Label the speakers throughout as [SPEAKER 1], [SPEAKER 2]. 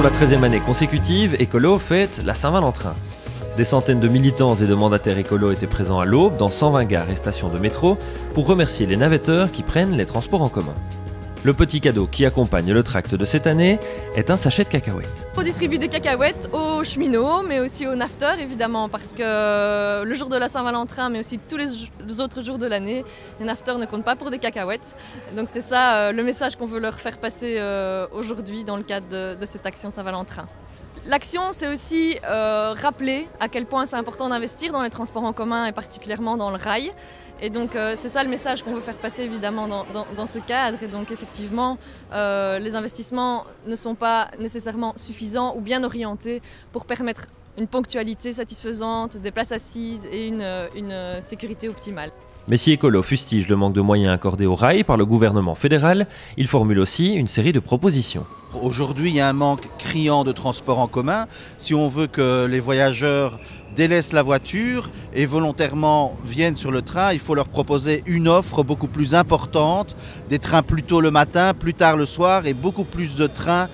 [SPEAKER 1] Pour la 13e année consécutive, Écolo fête la Saint-Valentin. Des centaines de militants et de mandataires écolos étaient présents à l'Aube dans 120 gares et stations de métro pour remercier les navetteurs qui prennent les transports en commun. Le petit cadeau qui accompagne le tract de cette année est un sachet de cacahuètes.
[SPEAKER 2] On distribue des cacahuètes aux cheminots, mais aussi aux naveteurs évidemment, parce que le jour de la Saint-Valentin, mais aussi tous les autres jours de l'année, les naveteurs ne comptent pas pour des cacahuètes. Donc c'est ça le message qu'on veut leur faire passer aujourd'hui dans le cadre de cette action Saint-Valentin. L'action, c'est aussi rappeler à quel point c'est important d'investir dans les transports en commun et particulièrement dans le rail. Et donc c'est ça le message qu'on veut faire passer évidemment dans ce cadre. Et donc effectivement, les investissements ne sont pas nécessairement suffisants ou bien orientés pour permettre une ponctualité satisfaisante, des places assises et une sécurité optimale.
[SPEAKER 1] Mais si Écolo fustige le manque de moyens accordés au rail par le gouvernement fédéral, il formule aussi une série de propositions.
[SPEAKER 3] Aujourd'hui, il y a un manque criant de transport en commun. Si on veut que les voyageurs délaissent la voiture et volontairement viennent sur le train, il faut leur proposer une offre beaucoup plus importante, des trains plus tôt le matin, plus tard le soir et beaucoup plus de trains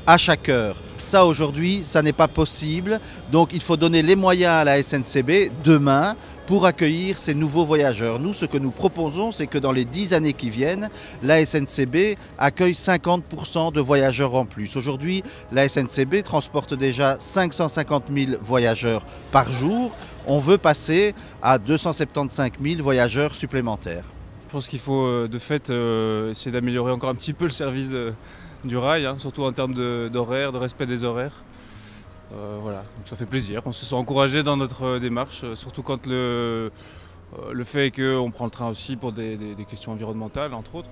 [SPEAKER 3] à chaque heure. Ça, aujourd'hui, ça n'est pas possible. Donc, il faut donner les moyens à la SNCB demain pour accueillir ces nouveaux voyageurs. Nous, ce que nous proposons, c'est que dans les 10 années qui viennent, la SNCB accueille 50% de voyageurs en plus. Aujourd'hui, la SNCB transporte déjà 550 000 voyageurs par jour. On veut passer à 275 000 voyageurs supplémentaires.
[SPEAKER 4] Je pense qu'il faut de fait essayer d'améliorer encore un petit peu le service du rail, surtout en termes d'horaire, de respect des horaires. Voilà, donc ça fait plaisir, on se sent encouragé dans notre démarche, surtout quand le fait est qu'on prend le train aussi pour des questions environnementales, entre autres.